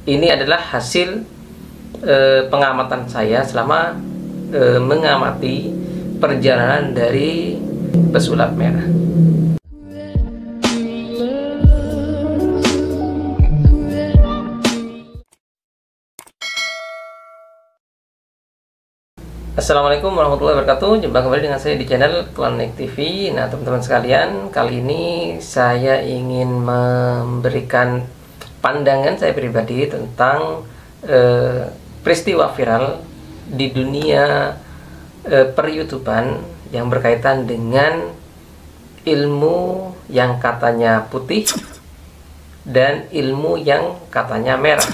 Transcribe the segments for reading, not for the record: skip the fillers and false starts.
Ini adalah hasil pengamatan saya selama mengamati perjalanan dari pesulap merah. Assalamualaikum warahmatullahi wabarakatuh. Jumpa kembali dengan saya di channel Klonik TV. Nah, teman-teman sekalian, kali ini saya ingin memberikan pandangan saya pribadi tentang peristiwa viral di dunia per-YouTubean yang berkaitan dengan ilmu yang katanya putih dan ilmu yang katanya merah.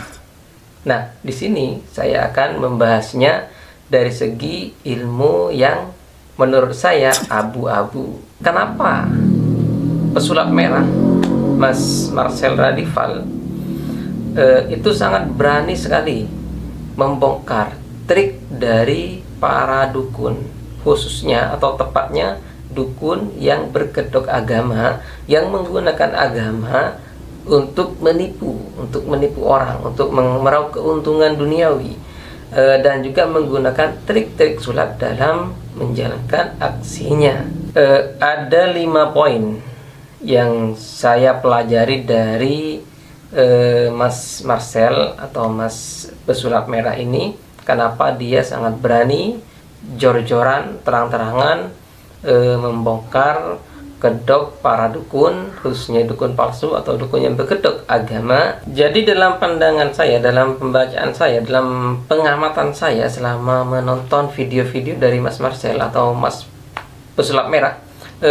Nah, di sini saya akan membahasnya dari segi ilmu yang menurut saya abu-abu. Kenapa pesulap merah Mas Marcel Radival itu sangat berani sekali membongkar trik dari para dukun, khususnya atau tepatnya dukun yang berkedok agama, yang menggunakan agama untuk menipu orang, untuk meraup keuntungan duniawi, dan juga menggunakan trik-trik sulap dalam menjalankan aksinya. Ada 5 poin yang saya pelajari dari Mas Marcel atau Mas pesulap merah ini. Kenapa dia sangat berani, jor-joran, terang-terangan membongkar kedok para dukun, khususnya dukun palsu atau dukun yang berkedok agama. Jadi dalam pandangan saya, dalam pembacaan saya, dalam pengamatan saya selama menonton video-video dari Mas Marcel atau Mas pesulap merah,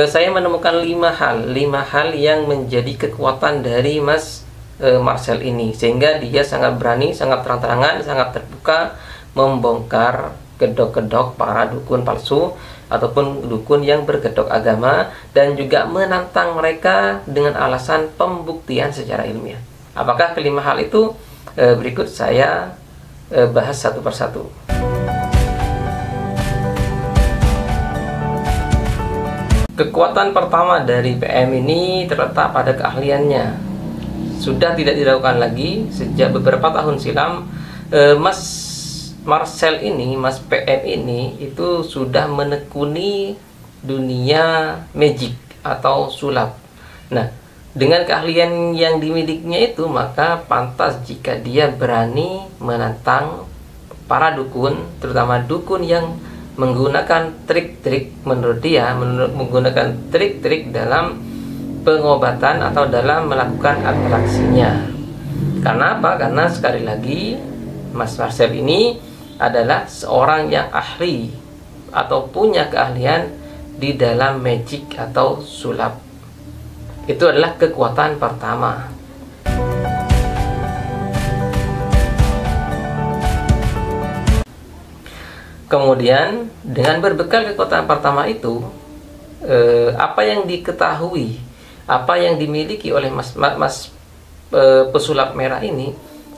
saya menemukan 5 hal yang menjadi kekuatan dari Mas Marcel ini, sehingga dia sangat berani, sangat terang-terangan, sangat terbuka membongkar kedok-kedok para dukun palsu ataupun dukun yang berkedok agama, dan juga menantang mereka dengan alasan pembuktian secara ilmiah. Apakah kelima hal itu? Berikut saya bahas satu persatu. Kekuatan pertama dari PM ini terletak pada keahliannya. Sudah tidak dilakukan lagi sejak beberapa tahun silam. Mas Marcel ini, Mas PM ini itu sudah menekuni dunia magic atau sulap. Nah, dengan keahlian yang dimilikinya itu, maka pantas jika dia berani menantang para dukun, terutama dukun yang menggunakan trik-trik, menurut dia menggunakan trik-trik dalam pengobatan atau dalam melakukan atraksinya. Karena apa? Karena sekali lagi Mas Marcel ini adalah seorang yang ahli atau punya keahlian di dalam magic atau sulap. Itu adalah kekuatan pertama. Kemudian dengan berbekal kekuatan pertama itu, apa yang diketahui, apa yang dimiliki oleh Mas pesulap merah ini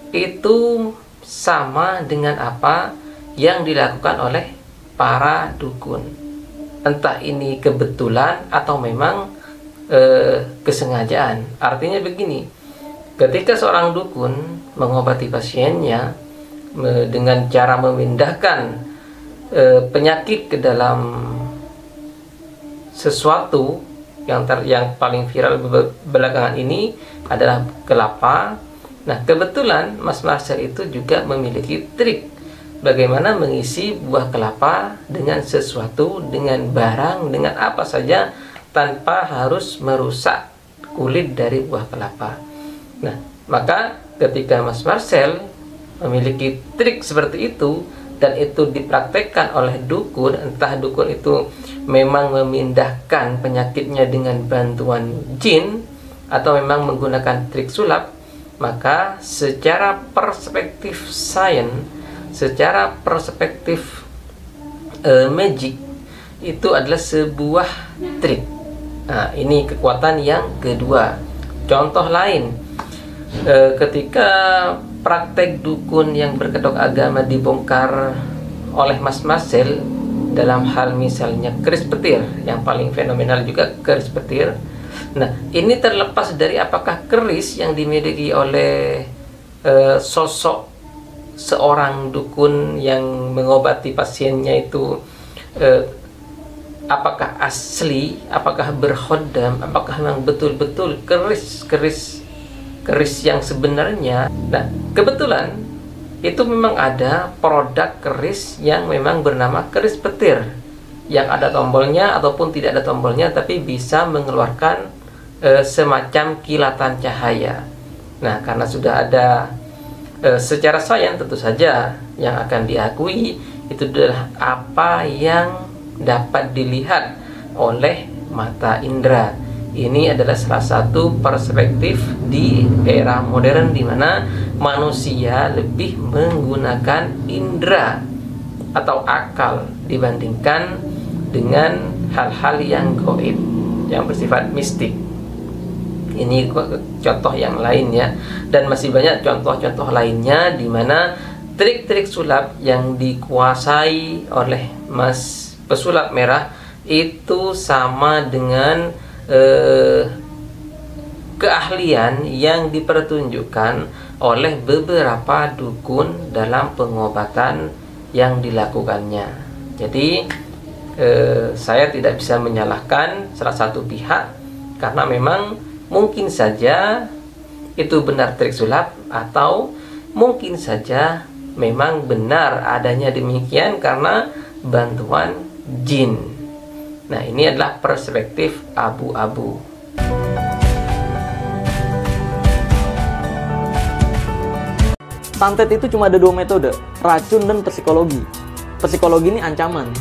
itu sama dengan apa yang dilakukan oleh para dukun. Entah ini kebetulan atau memang kesengajaan. Artinya begini, ketika seorang dukun mengobati pasiennya dengan cara memindahkan penyakit ke dalam sesuatu yang paling viral belakangan ini adalah kelapa. Nah, kebetulan Mas Marcel itu juga memiliki trik bagaimana mengisi buah kelapa dengan sesuatu, dengan barang, dengan apa saja, tanpa harus merusak kulit dari buah kelapa. Nah, maka ketika Mas Marcel memiliki trik seperti itu, dan itu dipraktekkan oleh dukun, entah dukun itu memang memindahkan penyakitnya dengan bantuan jin atau memang menggunakan trik sulap, maka secara perspektif sains, secara perspektif magic, itu adalah sebuah trik. Nah, ini kekuatan yang kedua. Contoh lain, ketika praktek dukun yang berkedok agama dibongkar oleh Mas Marcel dalam hal misalnya keris petir, yang paling fenomenal juga keris petir. Nah, ini terlepas dari apakah keris yang dimiliki oleh sosok seorang dukun yang mengobati pasiennya itu apakah asli, apakah berkhodam, apakah memang betul-betul keris yang sebenarnya. Nah, kebetulan itu memang ada produk keris yang memang bernama keris petir, yang ada tombolnya ataupun tidak ada tombolnya, tapi bisa mengeluarkan semacam kilatan cahaya. Nah, karena sudah ada secara sains, tentu saja yang akan diakui itu adalah apa yang dapat dilihat oleh mata indera. Ini adalah salah satu perspektif di era modern di mana manusia lebih menggunakan indera atau akal dibandingkan dengan hal-hal yang gaib, yang bersifat mistik. Ini contoh yang lainnya, dan masih banyak contoh-contoh lainnya di mana trik-trik sulap yang dikuasai oleh Mas Pesulap Merah itu sama dengan keahlian yang dipertunjukkan oleh beberapa dukun dalam pengobatan yang dilakukannya. Jadi saya tidak bisa menyalahkan salah satu pihak, karena memang mungkin saja itu benar trik sulap, atau mungkin saja memang benar adanya demikian karena bantuan jin. Nah, ini adalah perspektif abu-abu. Santet itu cuma ada 2 metode, racun dan psikologi. Psikologi ini ancaman.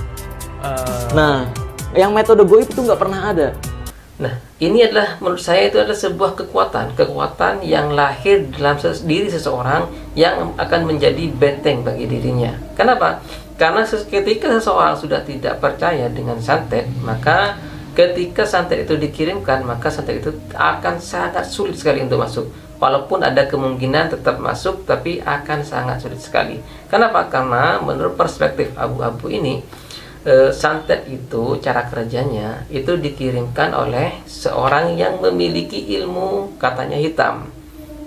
Nah, yang metode goib itu nggak pernah ada. Nah, ini adalah menurut saya itu adalah sebuah kekuatan yang lahir dalam diri seseorang yang akan menjadi benteng bagi dirinya. Kenapa? Karena ketika seseorang sudah tidak percaya dengan santet, maka ketika santet itu dikirimkan, maka santet itu akan sangat sulit sekali untuk masuk. Walaupun ada kemungkinan tetap masuk, tapi akan sangat sulit sekali. Kenapa? Karena menurut perspektif abu-abu ini, santet itu cara kerjanya itu dikirimkan oleh seorang yang memiliki ilmu katanya hitam,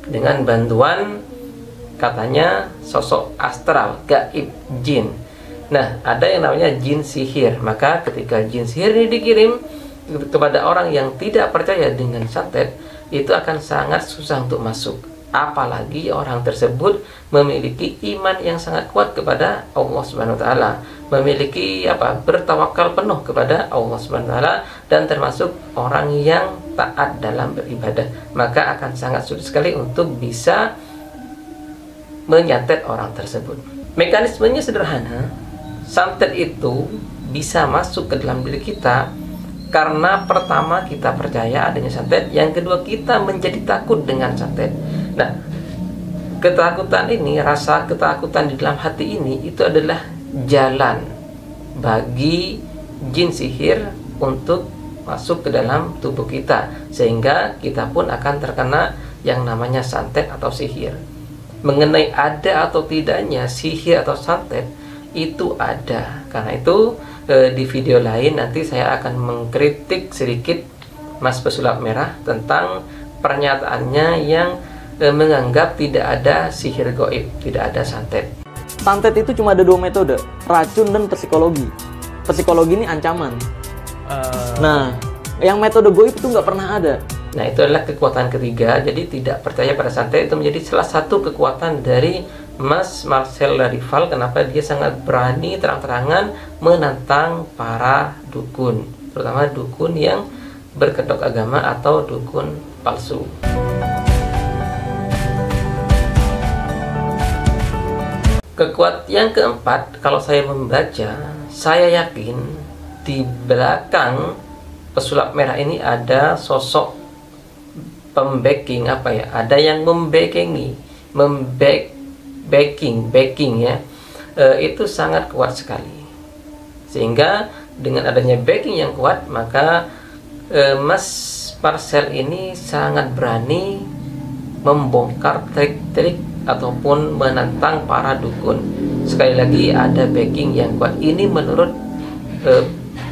dengan bantuan katanya sosok astral, gaib, jin. Nah, ada yang namanya jin sihir. Maka ketika jin sihir ini dikirim kepada orang yang tidak percaya dengan santet, itu akan sangat susah untuk masuk. Apalagi orang tersebut memiliki iman yang sangat kuat kepada Allah Subhanahu wa taala, memiliki bertawakal penuh kepada Allah Subhanahu wa taala, dan termasuk orang yang taat dalam beribadah. Maka akan sangat sulit sekali untuk bisa menyantet orang tersebut. Mekanismenya sederhana. Santet itu bisa masuk ke dalam diri kita karena pertama kita percaya adanya santet, yang kedua kita menjadi takut dengan santet. Nah, ketakutan ini, rasa ketakutan di dalam hati ini, itu adalah jalan bagi jin sihir untuk masuk ke dalam tubuh kita, sehingga kita pun akan terkena yang namanya santet atau sihir. Mengenai ada atau tidaknya sihir atau santet, itu ada. Karena itu di video lain nanti saya akan mengkritik sedikit Mas Pesulap Merah tentang pernyataannya yang menganggap tidak ada sihir gaib, tidak ada santet. Santet itu cuma ada 2 metode, racun dan psikologi. Psikologi ini ancaman. Nah, yang metode goib itu nggak pernah ada. Nah, itu adalah kekuatan ketiga. Jadi tidak percaya pada santet itu menjadi salah satu kekuatan dari Mas Marcel Larival. Kenapa dia sangat berani terang-terangan menantang para dukun, terutama dukun yang berkedok agama atau dukun palsu. Kekuatan yang keempat, kalau saya membaca, saya yakin di belakang Pesulap Merah ini ada sosok pembacking, ada yang membacking ya, itu sangat kuat sekali. Sehingga dengan adanya backing yang kuat, maka Mas Marcel ini sangat berani membongkar trik-trik ataupun menantang para dukun. Sekali lagi ada backing yang kuat. Ini menurut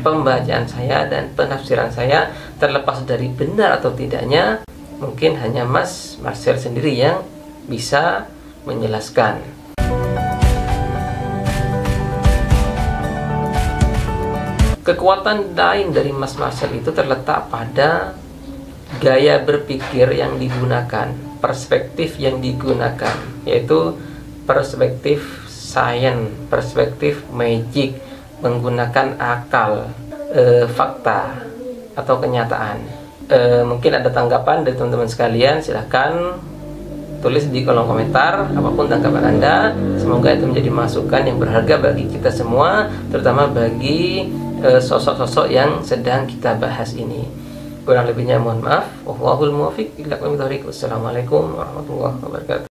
pembacaan saya dan penafsiran saya, terlepas dari benar atau tidaknya, mungkin hanya Mas Marcel sendiri yang bisa menjelaskan. Kekuatan lain dari Mas Marcel itu terletak pada gaya berpikir yang digunakan, perspektif yang digunakan, yaitu perspektif sains, perspektif magic, menggunakan akal, fakta atau kenyataan. Mungkin ada tanggapan dari teman-teman sekalian, silahkan tulis di kolom komentar apapun tanggapan Anda. Semoga itu menjadi masukan yang berharga bagi kita semua, terutama bagi sosok-sosok yang sedang kita bahas ini. Kurang lebihnya mohon maaf. Wallahul muwaffiq ila aqwamit thoriq. Wassalamualaikum warahmatullahi wabarakatuh.